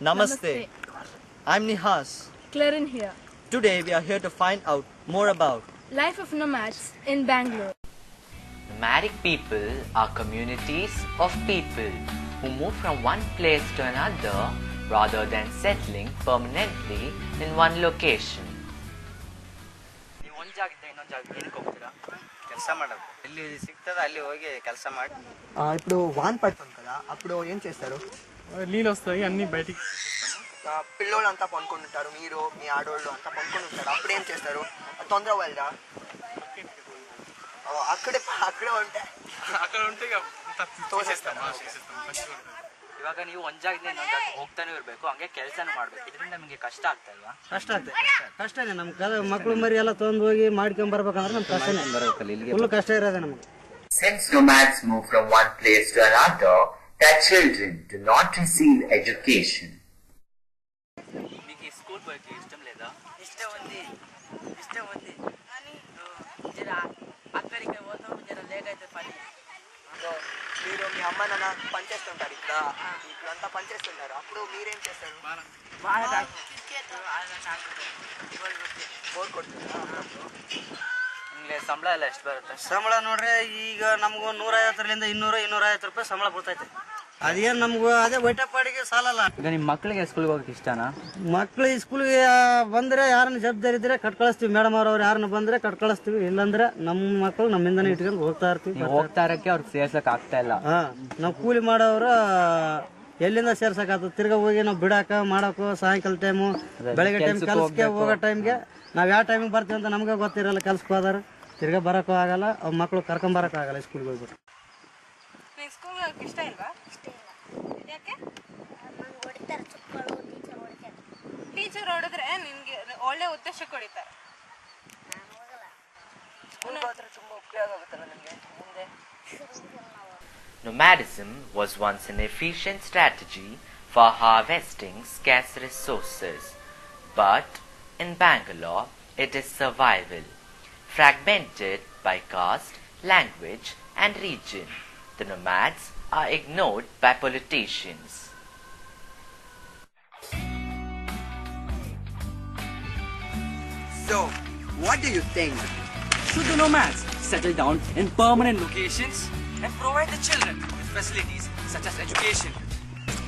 Namaste. I'm Nihas. Clarin here. Today we are here to find out more about Life of nomads in Bangalore. Nomadic people are communities of people who move from one place to another rather than settling permanently in one location. ನೀವು ಒಂದು ಜಾಗದಿಂದ ಇನ್ನೊಂದು ಜಾಗಕ್ಕೆ ಏನಕ್ಕೆ ಹೋಗ್ತೀರಾ? ಕೆಲಸ ಮಾಡೋದು. ಎಲ್ಲಿ ಸಿಗ್ತದೆ ಅಲ್ಲಿ ಹೋಗಿ ಕೆಲಸ ಮಾಡಿ. ఇప్పుడు వాన పడుతుంది కదా అప్పుడు ఏం చేస్తారు? నీళ్ళు వస్తాయి అన్ని బయటికి పిల్లోళ్ళు అంతా పనుకొని ఉంటారు, మీరు మీ ఆడోళ్ళు అంతా పనుకొని ఉంటారు, అప్పుడు ఏం చేస్తారు? తొందర వెళ్ళరా? అక్కడే ఉంటే అక్కడ ఉంటే ಇವಾಗ ನೀವು ಒಂದು ಜಾಗದಿಂದ ಇನ್ನೊಂದು ಜಾಗಕ್ಕೆ ಹೋಗ್ತಾನೆ ಇರಬೇಕು, ಹಂಗೆ ಕೆಲಸನೂ ಮಾಡಬೇಕು. ಇದರಿಂದ ನಿಮಗೆ ಕಷ್ಟ ಆಗ್ತಾ ಇಲ್ವಾ? ಕಷ್ಟನೇ ನಮ್ಗೆ ಮಕ್ಕಳು ಮರಿ ಎಲ್ಲ ತಂದು ಹೋಗಿ ಮಾಡ್ಕೊಂಡ್ ಬರ್ಬೇಕಂದ್ರೆ ನಮ್ಗೆ ಕಷ್ಟನೇ ಫುಲ್ ಕಷ್ಟ ಇರೋದೆ ನಮ್ಗೆ. Since nomads move from one place to another, their children do not receive education. మీకు ఈ స్కూల్ పోయి ఇష్టం లేదా? ఇష్టం ఉంది కానీ జర అక్కడికి పోతాం, జర లేట్ అయితే పని. మీరు మీ అమ్మ నాన్న పనిచేస్తుంటారు, ఇప్పుడంతా పనిచేస్తుంటారు, అప్పుడు మీరేం చేస్తారు? ಬೋರ್ ಕೊಡ್ತೀರಾ? ನಿಮಗೆ ಸಂಬಳ ಎಲ್ಲ ಎಷ್ಟು ಬರುತ್ತೆ? ಸಂಬಳ ನೋಡ್ರಿ ಈಗ ನಮ್ಗೂ 150ರಿಂದ 200-250 ರೂಪಾಯಿ ಸಂಬಳ ಬರ್ತೈತೆ. ಅದೇನು ನಮ್ಗೂ ಅದೇ ಹೊಟ್ಟೆಪಾಡಿಗೆ ಸಾಲಲ್ಲ. ಈಗ ನಿಮ್ಮ ಮಕ್ಕಳಿಗೆ ಸ್ಕೂಲ್ಗೆ ಹೋಗಕ್ಕೆ ಇಷ್ಟನಾ? ಮಕ್ಳು ಈ ಸ್ಕೂಲ್ಗೆ ಬಂದ್ರೆ ಯಾರನ್ನ ಜವಾಬ್ದಾರಿ ಇದ್ರೆ ಕಟ್ ಕಳಿಸ್ತೀವಿ. ಮೇಡಮ್ ಅವ್ರು ಯಾರನ್ನ ಬಂದ್ರೆ ಕಟ್ ಕಳಿಸ್ತೀವಿ, ಇಲ್ಲಾಂದ್ರೆ ನಮ್ಮ ಮಕ್ಕಳು ನಮ್ಮಿಂದನೇ ಇಟ್ಕೊಂಡು ಹೋಗ್ತಾ ಇರ್ತೀವಿ. ಹೋಗ್ತಾ ಇರಕ್ಕೆ ಅವ್ರಿಗೆ ಸೇರ್ಸಕ್ ಆಗ್ತಾ ಇಲ್ಲ. ನಾವು ಕೂಲಿ ಮಾಡೋರು ಎಲ್ಲಿಂದ ಸೇರ್ಸಕ್ಕಾಗ್ತದೆ? ತಿರ್ಗಾ ಹೋಗಿ ನಾವು ಬಿಡಾಕ ಮಾಡಾಕು ಸಾಯಂಕಾಲ ಟೈಮು ಬೆಳಗ್ಗೆ ಟೈಮ್ ಕೆಲ್ಸಕ್ಕೆ ಹೋಗೋ ಟೈಮ್ಗೆ ನಾವು ಯಾವ ಟೈಮಿಗೆ ಬರ್ತೀವಿ ಅಂತ ನಮ್ಗೆ ಗೊತ್ತಿರಲ್ಲ. ಕೆಲ್ಸಕ್ಕೆ ಹೋದಾರ ತಿರ್ಗಾ ಬರೋಕ್ಕೂ ಆಗಲ್ಲ, ಅವ್ರ ಮಕ್ಳು ಕರ್ಕೊಂಬರಕ್ಕಾಗಲ್ಲ ಸ್ಕೂಲ್ಗೆ ಹೋಗ್ಬಿಟ್ಟು. ಇಷ್ಟ ಇಲ್ವಾ? ಯಾಕೆ? ಟೀಚರ್ ಹೊಡೆದ್ರೆ ನಿನ್ಗೆ ಒಳ್ಳೆ ಉದ್ದೇಶಕ್ಕೆ ಹೊಡಿತಾರೆ. Nomadism was once an efficient strategy for harvesting scarce resources, but in Bangalore it is survival. Fragmented by caste, language and region, the nomads are ignored by politicians. So, what do you think? Should the nomads settle down in permanent locations and provide the children with facilities such as education?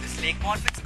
This Lake Monfort